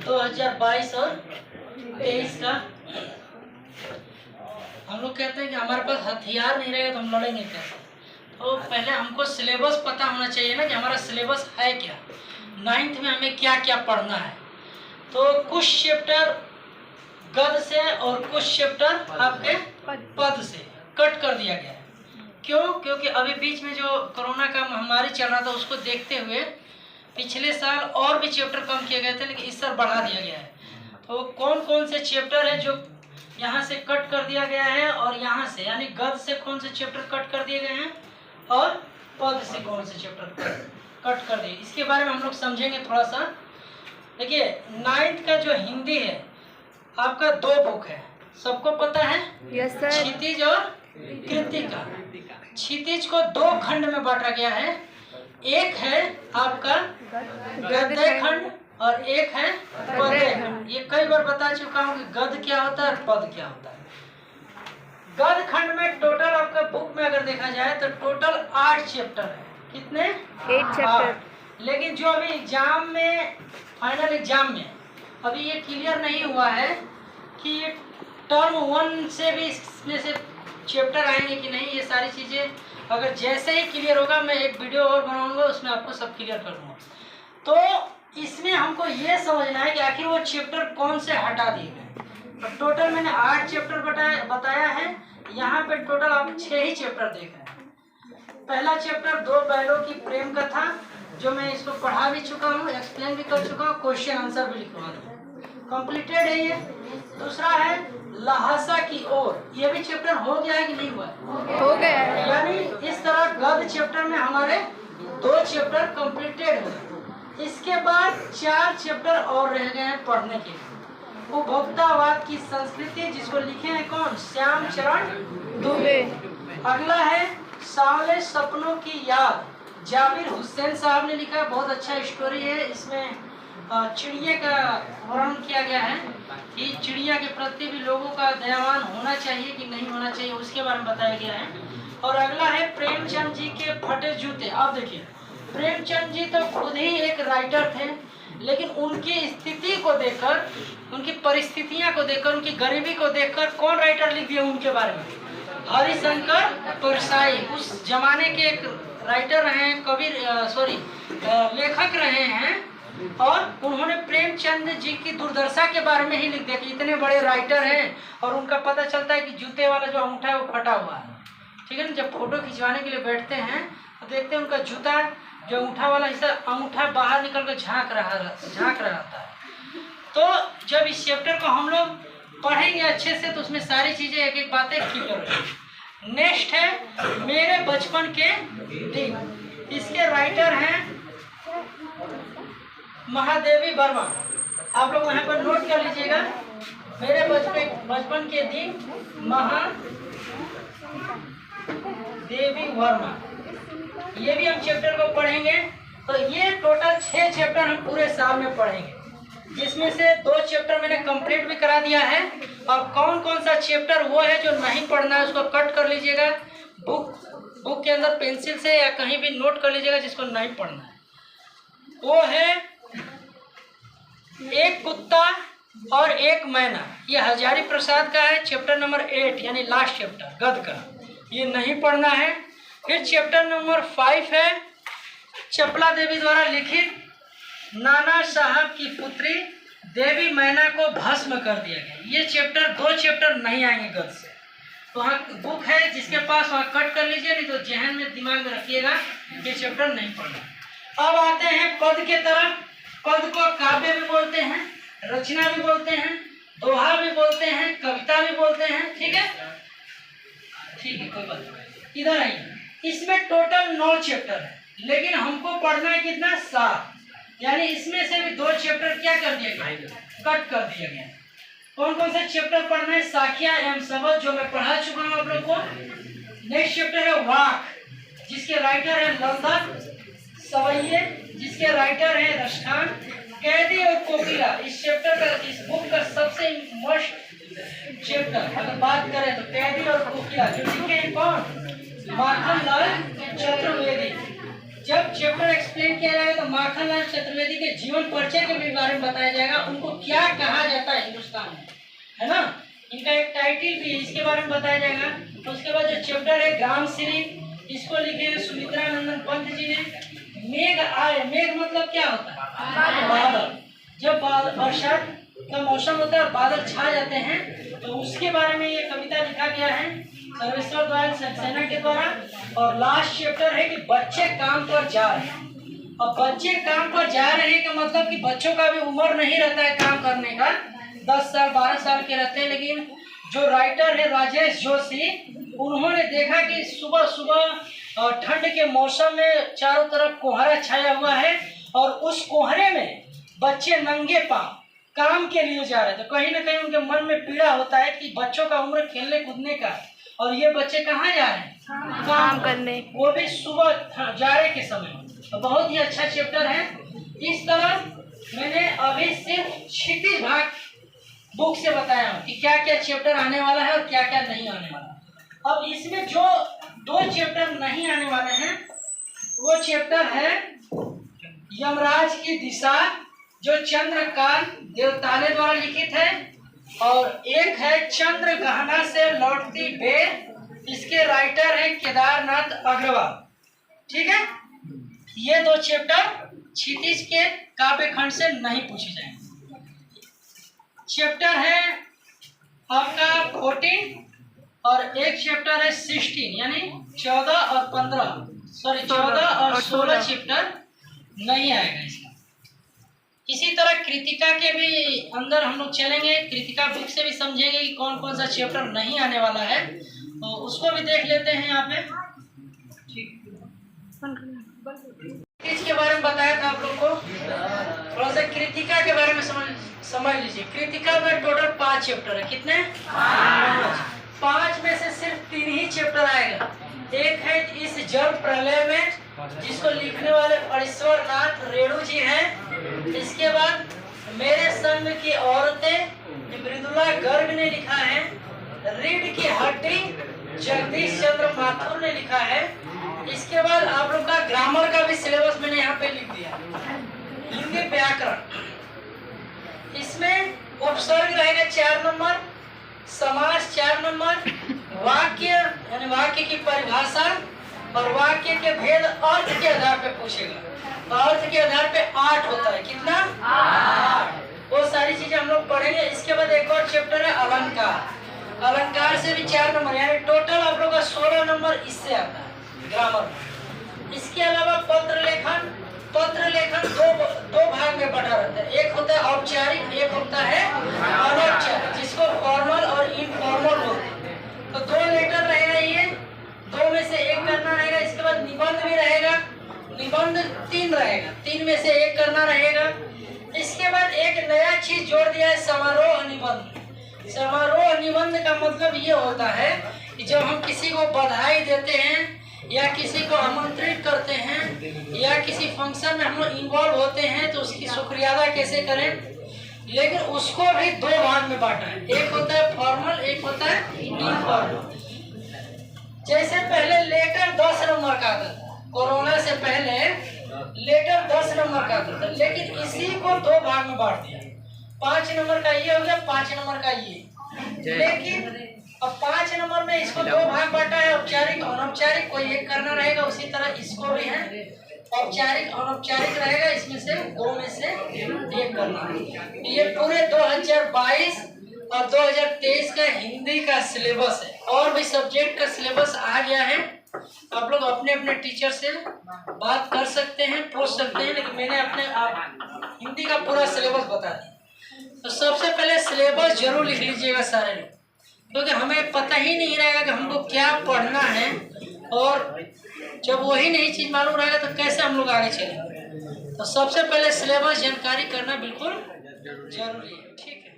2022 और 23 का। हम लोग कहते हैं कि हमारे पास हथियार नहीं रहेगा तो हम लड़ेंगे कैसे। तो पहले हमको सिलेबस पता होना चाहिए ना कि हमारा सिलेबस है क्या, 9th में हमें क्या क्या पढ़ना है। तो कुछ चैप्टर गद से और कुछ चैप्टर आपके पद से कट कर दिया गया है। क्यों? क्योंकि अभी बीच में जो कोरोना का महामारी चल रहा था उसको देखते हुए पिछले साल और भी चैप्टर कम किए गए थे, लेकिन इस साल बढ़ा दिया गया है। तो कौन कौन से चैप्टर है जो यहाँ से कट कर दिया गया है और यहाँ से यानी गद से कौन से चैप्टर कट कर दिए गए हैं और पद से कौन से चैप्टर कट कर दिए, इसके बारे में हम लोग समझेंगे थोड़ा सा। देखिए 9th का जो हिंदी है आपका 2 बुक है, सबको पता है? Yes sir. क्षितिज और कृतिका। क्षितिज को 2 खंड में बांटा गया है, एक है आपका गद्य खंड और एक है पद्य खंड। ये कई बार बता चुका हूँ कि गद्य क्या होता है और पद क्या होता है। गद्य खंड में टोटल आपका बुक में अगर देखा जाए तो टोटल 8 चैप्टर है। कितने? 8 चैप्टर। लेकिन जो अभी एग्जाम में, फाइनल एग्जाम में अभी ये क्लियर नहीं हुआ है कि टर्म 1 से भी इसमें से चैप्टर आएंगे कि नहीं। ये सारी चीज़ें अगर जैसे ही क्लियर होगा मैं एक वीडियो और बनाऊंगा, उसमें आपको सब क्लियर कर दूंगा। तो इसमें हमको ये समझना है कि आखिर वो चैप्टर कौन से हटा दिए गए। तो टोटल मैंने 8 चैप्टर बताया है, यहाँ पे टोटल आप 6 ही चैप्टर देख रहे हैं। पहला चैप्टर 2 बैलों की प्रेम कथा, जो मैं इसको पढ़ा भी चुका हूँ, एक्सप्लेन भी कर चुका हूँ, क्वेश्चन आंसर भी लिखवा दूँ, कंप्लीटेड है ये। दूसरा है लहासा की ओर, ये भी चैप्टर हो गया है कि नहीं हुआ है? हो गया है। यानी इस तरह गद्य चैप्टर में हमारे 2 चैप्टर कंप्लीटेड हो गए। इसके बाद 4 चैप्टर और रह गए हैं पढ़ने के लिए। उपभोक्तावाद की संस्कृति, जिसको लिखे हैं कौन? श्याम चरण दुबे। अगला है सांवले सपनों की याद, जाबिर हुसैन साहब ने लिखा, बहुत अच्छा स्टोरी है। इसमें चिड़िया का वर्णन किया गया है कि चिड़िया के प्रति भी लोगों का दयावान होना चाहिए कि नहीं होना चाहिए, उसके बारे में बताया गया है। और अगला है प्रेमचंद जी के फटे जूते। अब देखिए प्रेमचंद जी तो खुद ही एक राइटर थे, लेकिन उनकी स्थिति को देखकर, उनकी परिस्थितियां को देखकर, उनकी गरीबी को देखकर कौन राइटर लिख दिया उनके बारे में? हरिशंकर परसाई। उस जमाने के एक राइटर रहे हैं, कवि लेखक रहे हैं, और उन्होंने प्रेमचंद जी की दुर्दशा के बारे में ही लिख दिया कि इतने बड़े राइटर हैं और उनका पता चलता है कि जूते वाला जो अंगूठा है वो फटा हुआ है। ठीक है ना, जब फोटो खिंचवाने के लिए बैठते हैं तो देखते हैं उनका जूता जो अंगूठा वाला हिस्सा, अंगूठा बाहर निकल कर झांक रहा था। तो जब इस चैप्टर को हम लोग पढ़ेंगे अच्छे से तो उसमें सारी चीजें एक एक बातें क्लियर होंगी। नेक्स्ट है मेरे बचपन के दिन, इसके राइटर हैं महादेवी वर्मा। आप लोग वहाँ पर नोट कर लीजिएगा, मेरे बचपन के दिन महादेवी वर्मा। ये भी हम चैप्टर को पढ़ेंगे। तो ये टोटल 6 चैप्टर हम पूरे साल में पढ़ेंगे, जिसमें से 2 चैप्टर मैंने कंप्लीट भी करा दिया है। और कौन कौन सा चैप्टर वो है जो नहीं पढ़ना है उसको कट कर लीजिएगा, बुक के अंदर पेंसिल से या कहीं भी नोट कर लीजिएगा जिसको नहीं पढ़ना है। वो है एक कुत्ता और एक मैना, ये हजारी प्रसाद का है, चैप्टर नंबर 8 यानी लास्ट चैप्टर गद्य का, ये नहीं पढ़ना है। फिर चैप्टर नंबर 5 है चपला देवी द्वारा लिखित नाना साहब की पुत्री देवी मैना को भस्म कर दिया गया। ये चैप्टर 2 चैप्टर नहीं आएंगे गद्य से। तो वहाँ बुक है जिसके पास वहाँ कट कर लीजिए, नहीं तो जहन में दिमाग में रखिएगा ये चैप्टर नहीं पढ़ना। अब आते हैं पद के तरफ। पद को काव्य भी बोलते हैं, रचना भी बोलते हैं, दोहा भी बोलते हैं, कविता भी बोलते हैं। ठीक है, कोई बात नहीं। इधर आइए, इसमें टोटल 9 चैप्टर है, लेकिन हमको पढ़ना है कितना? 7। यानी इसमें से भी 2 चैप्टर क्या कर दिया गया? कट कर दिया गया। कौन कौन से चैप्टर पढ़ना है? साखिया एवं शब्द, जो मैं पढ़ा चुका हूँ आप लोग को। नेक्स्ट चैप्टर है वाक, जिसके राइटर है लंदन सवैये, जिसके राइटर है रश्खान। कैदी और कोकिला, इस चैप्टर का, इस बुक का सबसे मस्ट चैप्टर अगर बात करें तो कैदी और कोकिला, जो लिखे हैं कौन? माखनलाल चतुर्वेदी। जब चैप्टर एक्सप्लेन किया जाएगा तो माखनलाल चतुर्वेदी के जीवन परिचय के भी बारे में बताया जाएगा, उनको क्या कहा जाता है हिंदुस्तान में, है ना। इनका एक टाइटल भी है, इसके बारे में बताया जाएगा। तो उसके बाद जो चैप्टर है ग्राम श्री, इसको लिखे हैं सुमित्रा नंदन पंत जी ने। मेघ आए, मेघ मतलब क्या होता है? बादल। जब बरसात का मौसम होता है, बादल छा जाते हैं, तो उसके बारे में ये कविता लिखा गया है सर्वेश्वर दयाल सक्सेना के द्वारा। और लास्ट चैप्टर है कि बच्चे काम पर जा रहे हैं। अब बच्चे काम पर जा रहे हैं का मतलब कि बच्चों का भी उम्र नहीं रहता है काम करने का, 10 साल 12 साल के रहते हैं। लेकिन जो राइटर है राजेश जोशी, उन्होंने देखा कि सुबह सुबह ठंड के मौसम में चारों तरफ कोहरा छाया हुआ है, और उस कोहरे में बच्चे नंगे पांव काम के लिए जा रहे थे। कहीं ना कहीं उनके मन में पीड़ा होता है कि बच्चों का उम्र खेलने कूदने का, और ये बच्चे कहाँ जा रहे हैं? काम करने, वो भी सुबह जाड़े के समय। तो बहुत ही अच्छा चैप्टर है। इस तरह मैंने अभी सिर्फ क्षितिज भाग बुक से बताया हूँ कि क्या क्या चैप्टर आने वाला है और क्या क्या नहीं आने वाला। अब इसमें जो 2 चैप्टर नहीं आने वाले हैं, वो चैप्टर है यमराज की दिशा, जो चंद्रकांत देवताने द्वारा लिखित है, और एक है चंद्र गहना से लौटती बेर, इसके राइटर है केदारनाथ अग्रवाल। ठीक है, ये 2 चैप्टर क्षितिज के काव्य खंड से नहीं पूछे जाएंगे। चैप्टर है आपका 14 और एक चैप्टर है 16, यानी 14 और 16 चैप्टर नहीं आएगा इसका। इसी तरह कृतिका के भी अंदर हम लोग चलेंगे, कृतिका बुक से भी समझेंगे कि कौन कौन सा चैप्टर नहीं आने वाला है, तो उसको भी देख लेते हैं यहाँ पे। इसके बारे में बताया था आप लोग को, थोड़ा सा कृतिका के बारे में समझ लीजिए। कृतिका में टोटल 5 चैप्टर है। कितने? 5 में से सिर्फ 3 ही चैप्टर आएगा। एक है इस जल प्रलय में, जिसको लिखने वाले फणीश्वर नाथ रेणु जी हैं। इसके बाद मेरे संग की औरतें, मृदुला गर्ग ने लिखा है। रीढ़ की हड्डी, जगदीश चंद्र माथुर ने लिखा है। इसके बाद आप लोग का ग्रामर का भी सिलेबस मैंने यहाँ पे लिख दिया, हिंदी व्याकरण। इसमें उपसर्ग रहेगा 4 नंबर, समास 4 नंबर, वाक्य यानी वाक्य की परिभाषा और वाक्य के भेद अर्थ के आधार पे पूछेगा। अर्थ के आधार पे 8 होता है। कितना? 8। वो सारी चीजें हम लोग पढ़ेंगे। इसके बाद एक और चैप्टर है अलंकार। अलंकार से भी 4 नंबर, यानी टोटल आप लोग का 16 नंबर इससे आता है ग्रामर। इसके अलावा पत्र लेखन दो भाग में बटा रहता है। एक होता है औपचारिक, एक होता है अनौपचारिक, जिसको फॉर्मल और इनफॉर्मल बोलते हैं। तो 2 लेटर रहेगा, ये 2 में से 1 करना रहेगा। इसके बाद निबंध भी रहेगा, निबंध 3 रहेगा, 3 में से 1 करना रहेगा। इसके बाद एक नया चीज जोड़ दिया है, समारोह निबंध। समारोह निबंध का मतलब ये होता है कि जब हम किसी को बधाई देते हैं या किसी को आमंत्रित करते हैं या किसी फंक्शन में हम लोग इन्वॉल्व होते हैं, तो उसकी शुक्रियादा कैसे करें। लेकिन उसको भी 2 भाग में बांटा है, एक होता है फॉर्मल, एक होता है इनफॉर्मल। जैसे पहले लेटर 10 नंबर का आता था, कोरोना से पहले लेटर 10 नंबर का आता था, लेकिन इसी को 2 भाग में बांट दिया। 5 नंबर का ये हो गया, 5 नंबर का ये। लेकिन अब 5 नंबर में इसको 2 भाग बांटा है, औपचारिक अनौपचारिक, कोई एक करना रहेगा। उसी तरह इसको भी है, औपचारिक अनौपचारिक रहेगा, इसमें से 2 में से 1 करना है। ये पूरे 2022 और 2023 का हिंदी का सिलेबस है। और भी सब्जेक्ट का सिलेबस आ गया है, आप लोग अपने अपने टीचर से बात कर सकते हैं, पूछ सकते हैं, लेकिन मैंने अपने हिंदी का पूरा सिलेबस बता दिया। तो सबसे पहले सिलेबस जरूर लिख लीजिएगा सारे लोग, क्योंकि हमें पता ही नहीं रहेगा कि हमको क्या पढ़ना है, और जब वही नहीं चीज मालूम रहेगा तो कैसे हम लोग आगे चलेंगे। तो सबसे पहले सिलेबस जानकारी करना बिल्कुल जरूरी है। ठीक है।